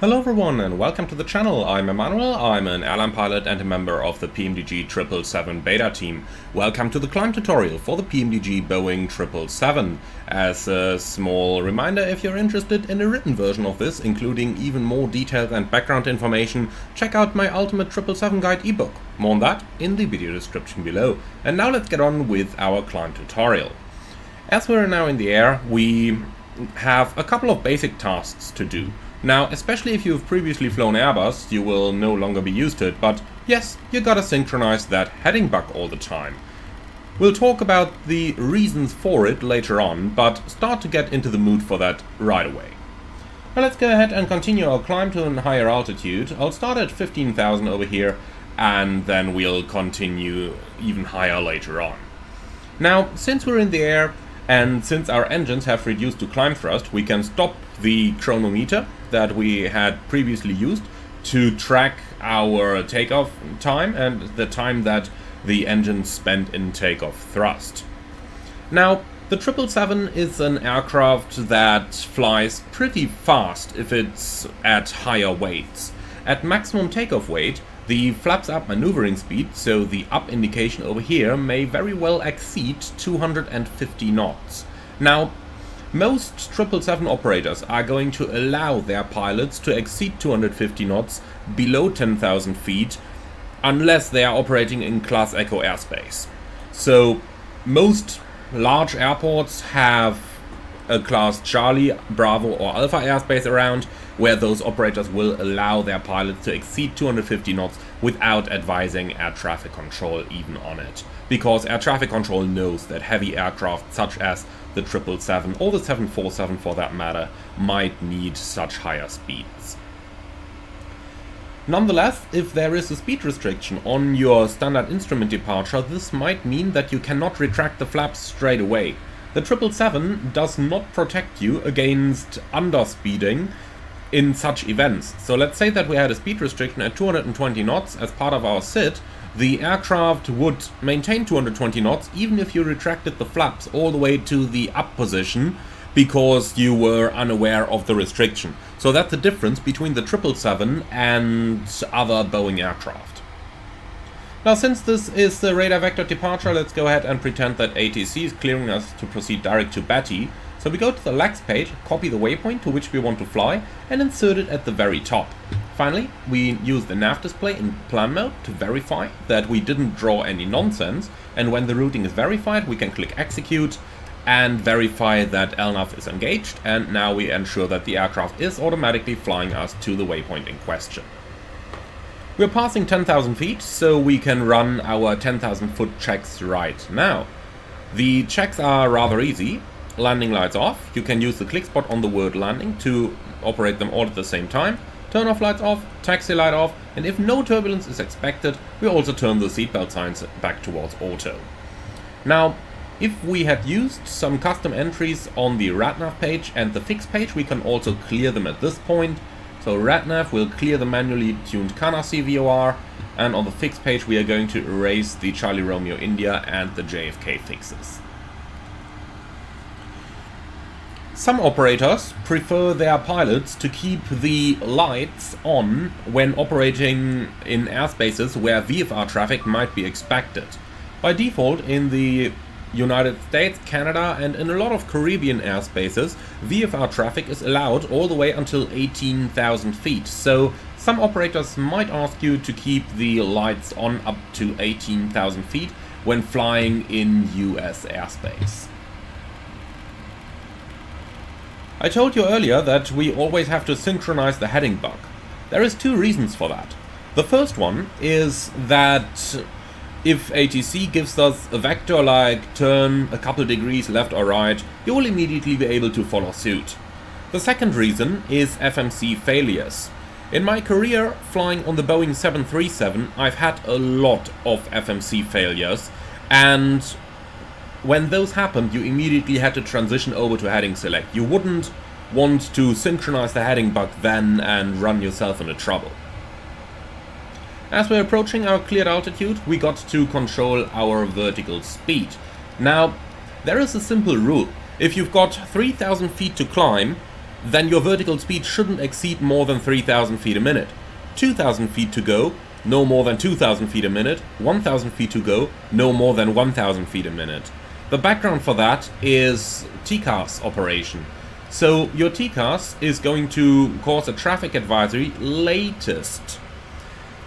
Hello everyone and welcome to the channel. I'm Emmanuel, I'm an airline pilot and a member of the PMDG 777 beta team. Welcome to the climb tutorial for the PMDG Boeing 777. As a small reminder, if you're interested in a written version of this, including even more details and background information, check out my Ultimate 777 Guide ebook. More on that in the video description below. And now let's get on with our climb tutorial. As we're now in the air, we have a couple of basic tasks to do. Now, especially if you've previously flown Airbus, you will no longer be used to it, but yes, you gotta synchronize that heading bug all the time. We'll talk about the reasons for it later on, but start to get into the mood for that right away. Now let's go ahead and continue our climb to a higher altitude. I'll start at 15,000 over here, and then we'll continue even higher later on. Now, since we're in the air, and since our engines have reduced to climb thrust, we can stop the chronometer that we had previously used to track our takeoff time and the time that the engine spent in takeoff thrust. Now, the 777 is an aircraft that flies pretty fast if it's at higher weights. At maximum takeoff weight, the flaps up maneuvering speed, so the up indication over here, may very well exceed 250 knots. Now, most 777 operators are going to allow their pilots to exceed 250 knots below 10,000 feet unless they are operating in Class Echo airspace. So most large airports have a Class Charlie, Bravo or Alpha airspace around where those operators will allow their pilots to exceed 250 knots without advising air traffic control even on it. Because air traffic control knows that heavy aircraft such as the 777 or the 747 for that matter might need such higher speeds. Nonetheless, if there is a speed restriction on your standard instrument departure, this might mean that you cannot retract the flaps straight away. The 777 does not protect you against underspeeding in such events. So let's say that we had a speed restriction at 220 knots as part of our SID. The aircraft would maintain 220 knots even if you retracted the flaps all the way to the up position because you were unaware of the restriction. So that's the difference between the 777 and other Boeing aircraft. Now, since this is the radar vector departure, let's go ahead and pretend that ATC is clearing us to proceed direct to Betty. So we go to the Lex page, copy the waypoint to which we want to fly, and insert it at the very top. Finally, we use the nav display in plan mode to verify that we didn't draw any nonsense, and when the routing is verified, we can click execute and verify that LNAV is engaged, and now we ensure that the aircraft is automatically flying us to the waypoint in question. We're passing 10,000 feet, so we can run our 10,000 foot checks right now. The checks are rather easy. Landing lights off. You can use the click spot on the word landing to operate them all at the same time. Turn off lights off, taxi light off, and if no turbulence is expected, we also turn the seatbelt signs back towards auto. Now, if we had used some custom entries on the RadNav page and the fix page, we can also clear them at this point. So RadNav will clear the manually tuned Kana CVOR, and on the fix page we are going to erase the Charlie Romeo India and the JFK fixes. Some operators prefer their pilots to keep the lights on when operating in airspaces where VFR traffic might be expected. By default, in the United States, Canada and in a lot of Caribbean airspaces, VFR traffic is allowed all the way until 18,000 feet. So some operators might ask you to keep the lights on up to 18,000 feet when flying in US airspace. I told you earlier that we always have to synchronize the heading bug. There is two reasons for that. The first one is that if ATC gives us a vector like turn a couple degrees left or right, you will immediately be able to follow suit. The second reason is FMC failures. In my career flying on the Boeing 737, I've had a lot of FMC failures, and when those happened, you immediately had to transition over to heading select. You wouldn't want to synchronize the heading bug then and run yourself into trouble. As we're approaching our cleared altitude, we got to control our vertical speed. Now, there is a simple rule. If you've got 3,000 feet to climb, then your vertical speed shouldn't exceed more than 3,000 feet a minute. 2,000 feet to go, no more than 2,000 feet a minute. 1,000 feet to go, no more than 1,000 feet a minute. The background for that is TCAS operation. So your TCAS is going to cause a traffic advisory latest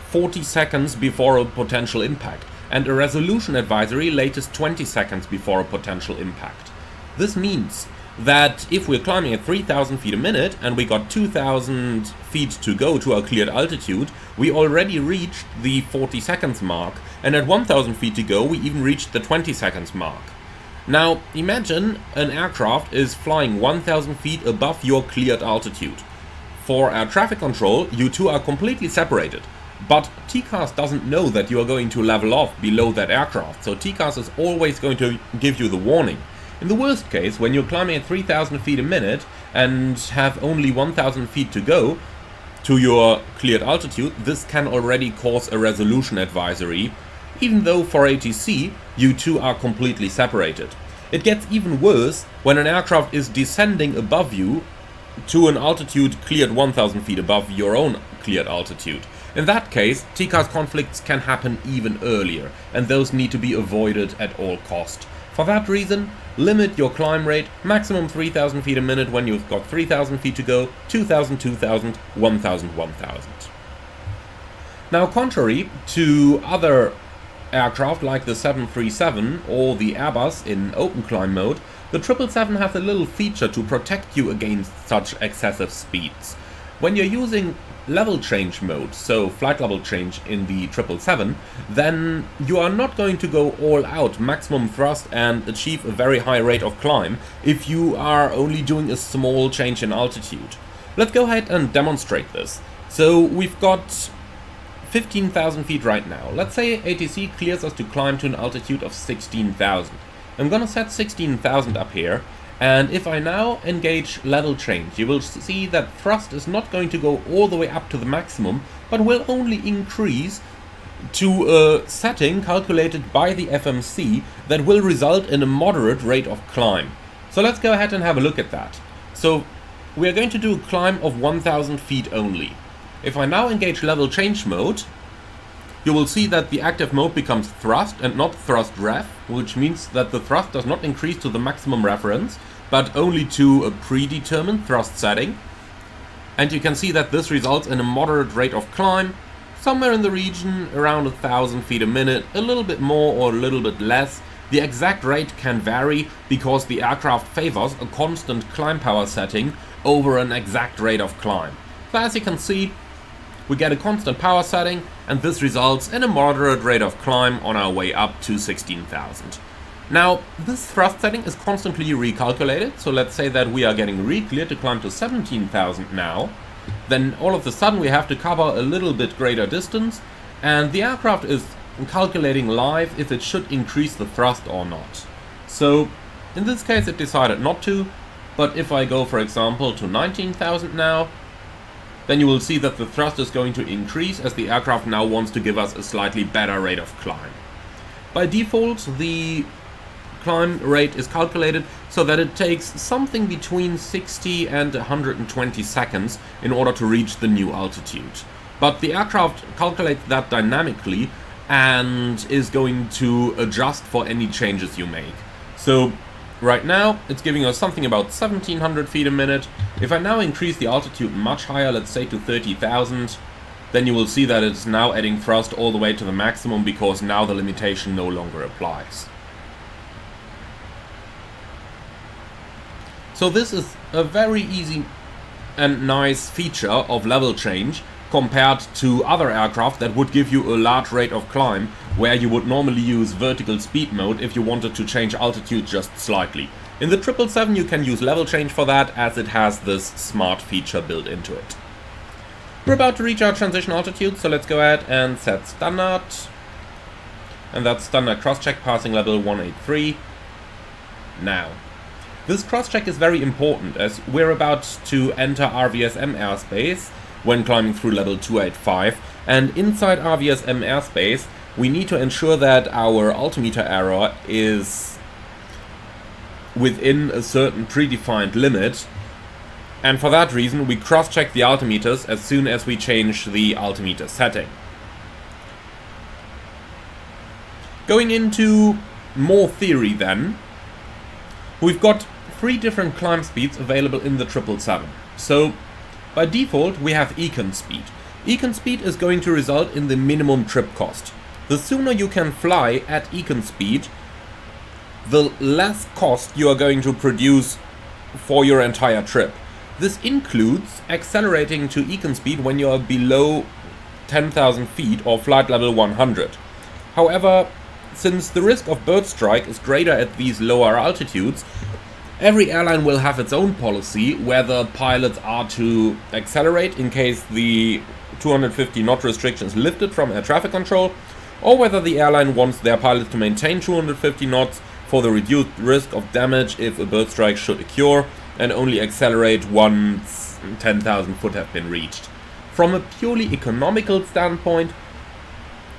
40 seconds before a potential impact, and a resolution advisory latest 20 seconds before a potential impact. This means that if we're climbing at 3,000 feet a minute and we got 2,000 feet to go to our cleared altitude, we already reached the 40 seconds mark, and at 1,000 feet to go we even reached the 20 seconds mark. Now imagine an aircraft is flying 1,000 feet above your cleared altitude. For air traffic control, you two are completely separated. But TCAS doesn't know that you are going to level off below that aircraft, so TCAS is always going to give you the warning. In the worst case, when you're climbing at 3,000 feet a minute and have only 1,000 feet to go to your cleared altitude, this can already cause a resolution advisory, even though for ATC you two are completely separated. It gets even worse when an aircraft is descending above you to an altitude cleared 1,000 feet above your own cleared altitude. In that case, TCAS conflicts can happen even earlier, and those need to be avoided at all cost. For that reason, limit your climb rate, maximum 3,000 feet a minute when you've got 3,000 feet to go, 2,000, 2,000, 1,000, 1,000. Now, contrary to other aircraft like the 737 or the Airbus in open climb mode, the 777 has a little feature to protect you against such excessive speeds. When you're using level change mode, so flight level change in the 777, then you are not going to go all out maximum thrust and achieve a very high rate of climb if you are only doing a small change in altitude. Let's go ahead and demonstrate this. So we've got 15,000 feet right now. Let's say ATC clears us to climb to an altitude of 16,000. I'm gonna set 16,000 up here. And if I now engage level change, you will see that thrust is not going to go all the way up to the maximum, but will only increase to a setting calculated by the FMC that will result in a moderate rate of climb. So let's go ahead and have a look at that. So we are going to do a climb of 1,000 feet only. If I now engage level change mode, you will see that the active mode becomes thrust and not thrust ref, which means that the thrust does not increase to the maximum reference, but only to a predetermined thrust setting. And you can see that this results in a moderate rate of climb, somewhere in the region around 1,000 feet a minute, a little bit more or a little bit less. The exact rate can vary because the aircraft favors a constant climb power setting over an exact rate of climb. So as you can see, we get a constant power setting, and this results in a moderate rate of climb on our way up to 16,000. Now, this thrust setting is constantly recalculated, so let's say that we are getting re-cleared to climb to 17,000 now. Then all of a sudden we have to cover a little bit greater distance, and the aircraft is calculating live if it should increase the thrust or not. So, in this case it decided not to, but if I go for example to 19,000 now, then you will see that the thrust is going to increase as the aircraft now wants to give us a slightly better rate of climb. By default, the climb rate is calculated so that it takes something between 60 and 120 seconds in order to reach the new altitude. But the aircraft calculates that dynamically and is going to adjust for any changes you make. So right now it's giving us something about 1,700 feet a minute. If I now increase the altitude much higher, let's say to 30,000, then you will see that it's now adding thrust all the way to the maximum because now the limitation no longer applies. So this is a very easy and nice feature of level change compared to other aircraft that would give you a large rate of climb, where you would normally use vertical speed mode if you wanted to change altitude just slightly. In the 777 you can use level change for that, as it has this smart feature built into it. We're about to reach our transition altitude, so let's go ahead and set standard. And that's standard crosscheck passing level 183. Now, this crosscheck is very important as we're about to enter RVSM airspace when climbing through level 285, and inside RVSM airspace we need to ensure that our altimeter error is within a certain predefined limit And for that reason, we cross-check the altimeters as soon as we change the altimeter setting. Going into more theory then, we've got 3 different climb speeds available in the 777. So, by default, we have econ speed. Econ speed is going to result in the minimum trip cost. The sooner you can fly at econ speed, the less cost you are going to produce for your entire trip. This includes accelerating to econ speed when you are below 10,000 feet or flight level 100. However, since the risk of bird strike is greater at these lower altitudes, every airline will have its own policy whether pilots are to accelerate in case the 250 knot restriction is lifted from air traffic control, or whether the airline wants their pilots to maintain 250 knots for the reduced risk of damage if a bird strike should occur, and only accelerate once 10,000 foot have been reached. From a purely economical standpoint,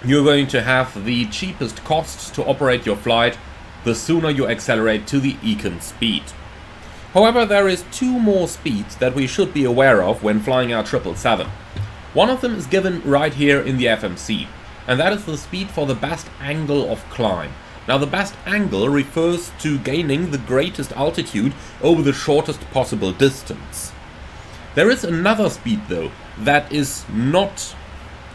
you're going to have the cheapest costs to operate your flight the sooner you accelerate to the econ speed. However, there is 2 more speeds that we should be aware of when flying our 777. One of them is given right here in the FMC, and that is the speed for the best angle of climb. Now, the best angle refers to gaining the greatest altitude over the shortest possible distance. There is another speed though that is not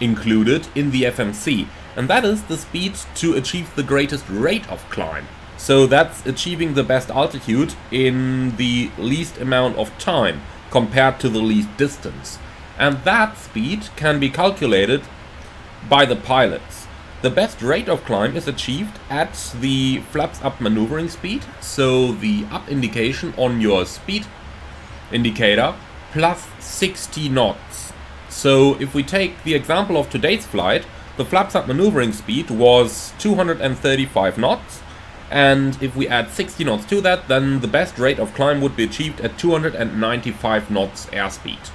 included in the FMC, and that is the speed to achieve the greatest rate of climb. So that's achieving the best altitude in the least amount of time compared to the least distance. And that speed can be calculated by the pilots. The best rate of climb is achieved at the flaps up maneuvering speed, so the up indication on your speed indicator, plus 60 knots. So if we take the example of today's flight, the flaps up maneuvering speed was 235 knots, and if we add 60 knots to that, then the best rate of climb would be achieved at 295 knots airspeed.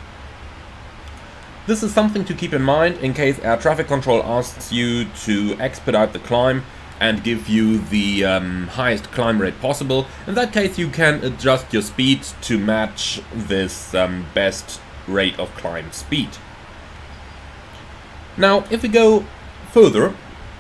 This is something to keep in mind in case air traffic control asks you to expedite the climb and give you the highest climb rate possible. In that case, you can adjust your speed to match this best rate of climb speed. Now, if we go further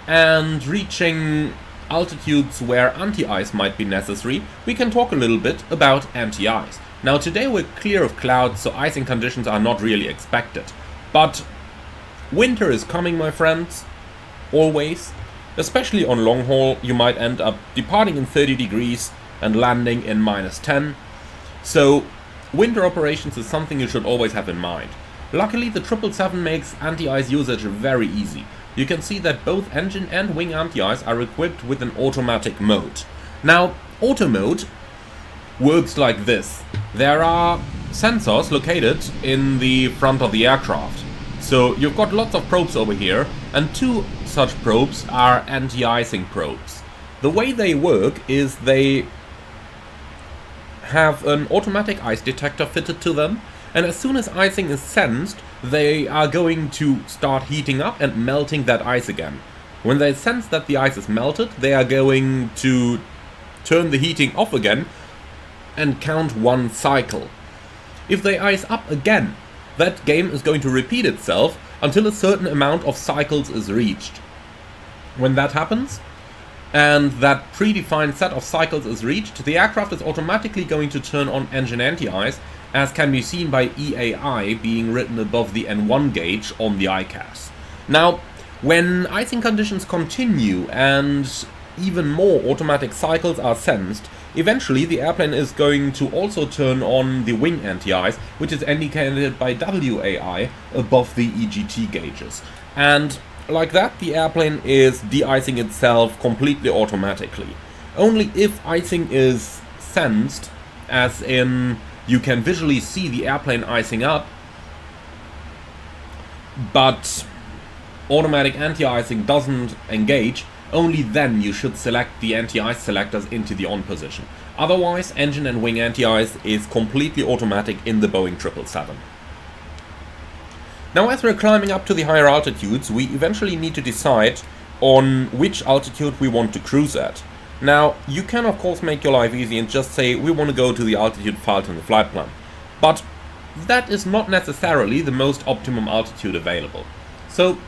and reaching altitudes where anti-ice might be necessary, we can talk a little bit about anti-ice. Now, today we're clear of clouds, so icing conditions are not really expected. But winter is coming, my friends, always. Especially on long haul, you might end up departing in 30 degrees and landing in -10. So winter operations is something you should always have in mind. Luckily, the 777 makes anti-ice usage very easy. You can see that both engine and wing anti-ice are equipped with an automatic mode. Now, auto mode works like this. There are sensors located in the front of the aircraft. So you've got lots of probes over here, and 2 such probes are anti-icing probes. The way they work is they have an automatic ice detector fitted to them, and as soon as icing is sensed, they are going to start heating up and melting that ice again. When they sense that the ice is melted, they are going to turn the heating off again and count 1 cycle. If they ice up again, that game is going to repeat itself until a certain amount of cycles is reached. When that happens, and that predefined set of cycles is reached, the aircraft is automatically going to turn on engine anti-ice, as can be seen by EAI being written above the N1 gauge on the ICAS. Now, when icing conditions continue and even more automatic cycles are sensed, eventually the airplane is going to also turn on the wing anti-ice, which is indicated by WAI above the EGT gauges. And like that, the airplane is de-icing itself completely automatically. Only if icing is sensed, as in you can visually see the airplane icing up, but automatic anti-icing doesn't engage, only then you should select the anti-ice selectors into the on position. Otherwise, engine and wing anti-ice is completely automatic in the Boeing 777. Now, as we're climbing up to the higher altitudes, we eventually need to decide on which altitude we want to cruise at. Now, you can of course make your life easy and just say we want to go to the altitude filed in the flight plan. But that is not necessarily the most optimum altitude available. So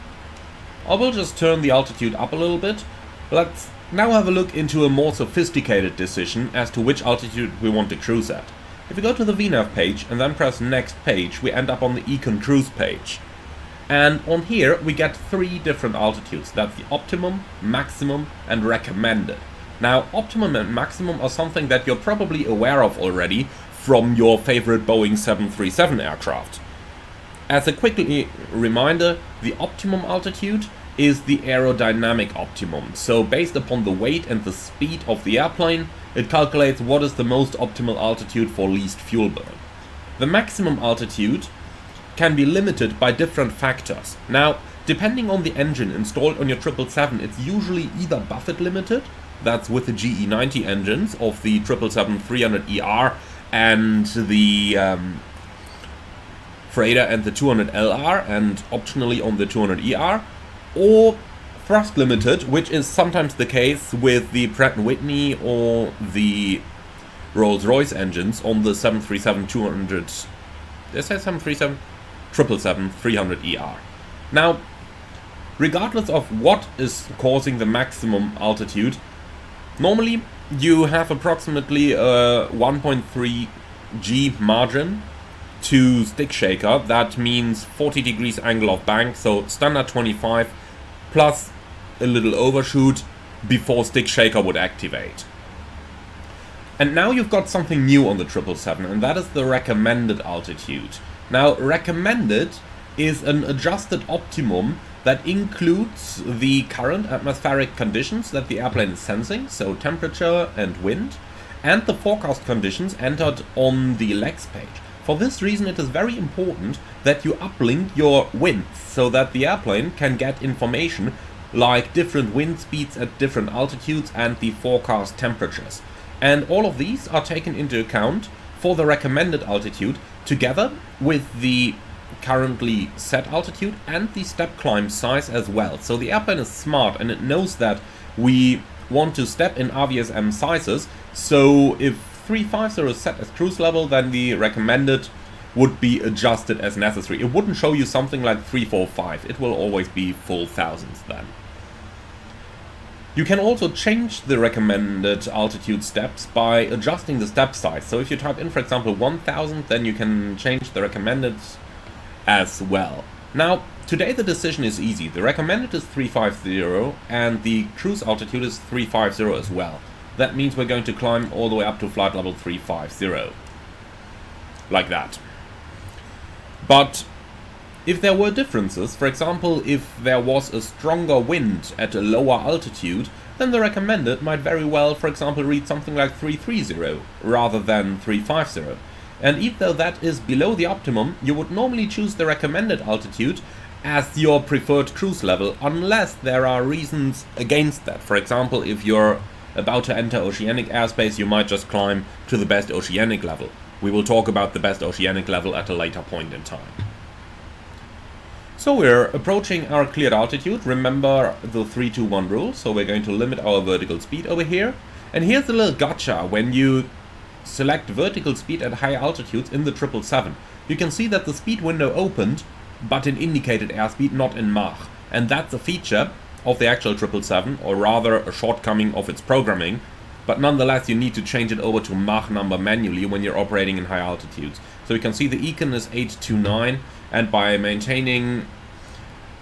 I will just turn the altitude up a little bit. Let's now have a look into a more sophisticated decision as to which altitude we want to cruise at. If we go to the VNAV page and then press next page, we end up on the Econ Cruise page. And on here we get 3 different altitudes. That's the optimum, maximum and recommended. Now optimum and maximum are something that you're probably aware of already from your favorite Boeing 737 aircraft. As a quick reminder, the optimum altitude is the aerodynamic optimum. So based upon the weight and the speed of the airplane, it calculates what is the most optimal altitude for least fuel burn. The maximum altitude can be limited by different factors. Now, depending on the engine installed on your 777, it's usually either buffet limited, that's with the GE90 engines of the 777-300ER and the Freighter and the 200LR, and optionally on the 200ER, or thrust limited, which is sometimes the case with the Pratt & Whitney or the Rolls-Royce engines on the 737-200, did I say 737? 777-300ER. Now, regardless of what is causing the maximum altitude, normally you have approximately a 1.3 G margin to stick shaker. That means 40 degrees angle of bank, so standard 25 plus a little overshoot before stick shaker would activate. And now you've got something new on the 777, and that is the recommended altitude. Now, recommended is an adjusted optimum that includes the current atmospheric conditions that the airplane is sensing, so temperature and wind, and the forecast conditions entered on the legs page. For this reason, it is very important that you uplink your winds so that the airplane can get information like different wind speeds at different altitudes and the forecast temperatures. And all of these are taken into account for the recommended altitude, together with the currently set altitude and the step climb size as well. So the airplane is smart and it knows that we want to step in RVSM sizes, so if 350 is set as cruise level, then the recommended would be adjusted as necessary. It wouldn't show you something like 345, it will always be full thousands then. You can also change the recommended altitude steps by adjusting the step size. So if you type in, for example, 1000, then you can change the recommended as well. Now, today the decision is easy. The recommended is 350 and the cruise altitude is 350 as well. That means we're going to climb all the way up to flight level 350. Like that. But if there were differences, for example, if there was a stronger wind at a lower altitude, then the recommended might very well, for example, read something like 330 rather than 350. And even though that is below the optimum, you would normally choose the recommended altitude as your preferred cruise level, unless there are reasons against that. For example, if you're about to enter oceanic airspace, you might just climb to the best oceanic level. We will talk about the best oceanic level at a later point in time. So we're approaching our cleared altitude. Remember the 3-2-1 rule, so we're going to limit our vertical speed over here. And here's a little gotcha when you select vertical speed at high altitudes in the 777. You can see that the speed window opened, but in indicated airspeed, not in Mach. And that's a feature of the actual 777, or rather a shortcoming of its programming. But nonetheless, you need to change it over to Mach number manually when you're operating in high altitudes. So you can see the Econ is 829, and by maintaining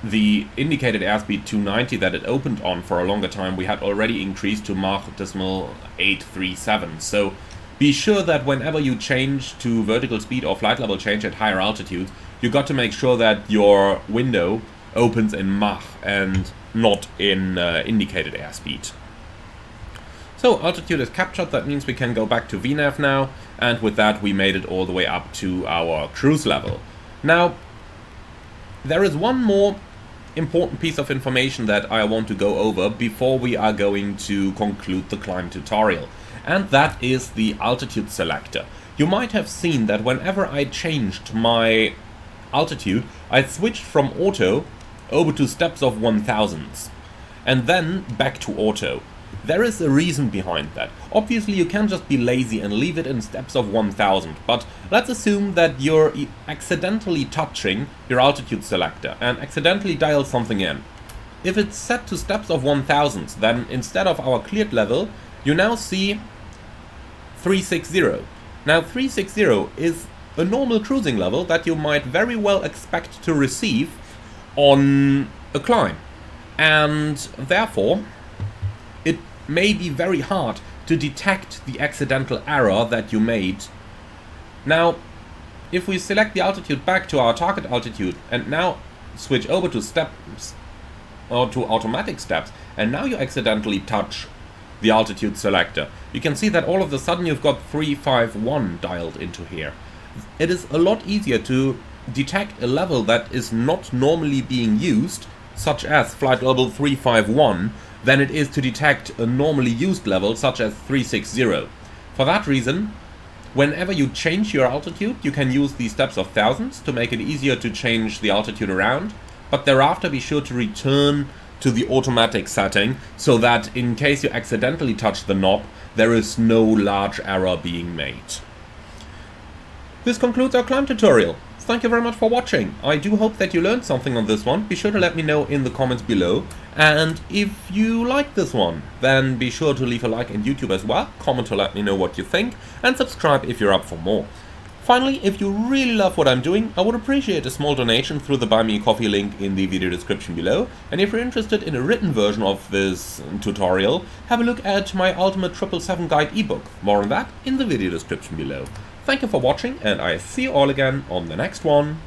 the indicated airspeed 290 that it opened on for a longer time, we had already increased to Mach decimal 837. So be sure that whenever you change to vertical speed or flight level change at higher altitudes, you got to make sure that your window opens in Mach and not in indicated airspeed. So altitude is captured, that means we can go back to VNAV now, and with that we made it all the way up to our cruise level. Now, there is one more important piece of information that I want to go over before we are going to conclude the climb tutorial, and that is the altitude selector. You might have seen that whenever I changed my altitude, I switched from auto over to steps of 1000s, and then back to auto. There is a reason behind that. Obviously you can just be lazy and leave it in steps of 1000, but let's assume that you're accidentally touching your altitude selector and accidentally dial something in. If it's set to steps of 1000, then instead of our cleared level, you now see 360. Now 360 is a normal cruising level that you might very well expect to receive on a climb, and therefore it may be very hard to detect the accidental error that you made. Now, if we select the altitude back to our target altitude and now switch over to steps or to automatic steps, and now you accidentally touch the altitude selector, you can see that all of a sudden you've got 351 dialed into here. It is a lot easier to detect a level that is not normally being used, such as flight level 351, than it is to detect a normally used level such as 360. For that reason, whenever you change your altitude, you can use these steps of thousands to make it easier to change the altitude around, but thereafter be sure to return to the automatic setting so that in case you accidentally touch the knob, there is no large error being made. This concludes our climb tutorial. Thank you very much for watching. I do hope that you learned something on this one. Be sure to let me know in the comments below. And if you like this one, then be sure to leave a like on YouTube as well, comment to let me know what you think, and subscribe if you're up for more. Finally, if you really love what I'm doing, I would appreciate a small donation through the Buy Me a Coffee link in the video description below. And if you're interested in a written version of this tutorial, have a look at my Ultimate 777 Guide ebook. More on that in the video description below. Thank you for watching, and I see you all again on the next one.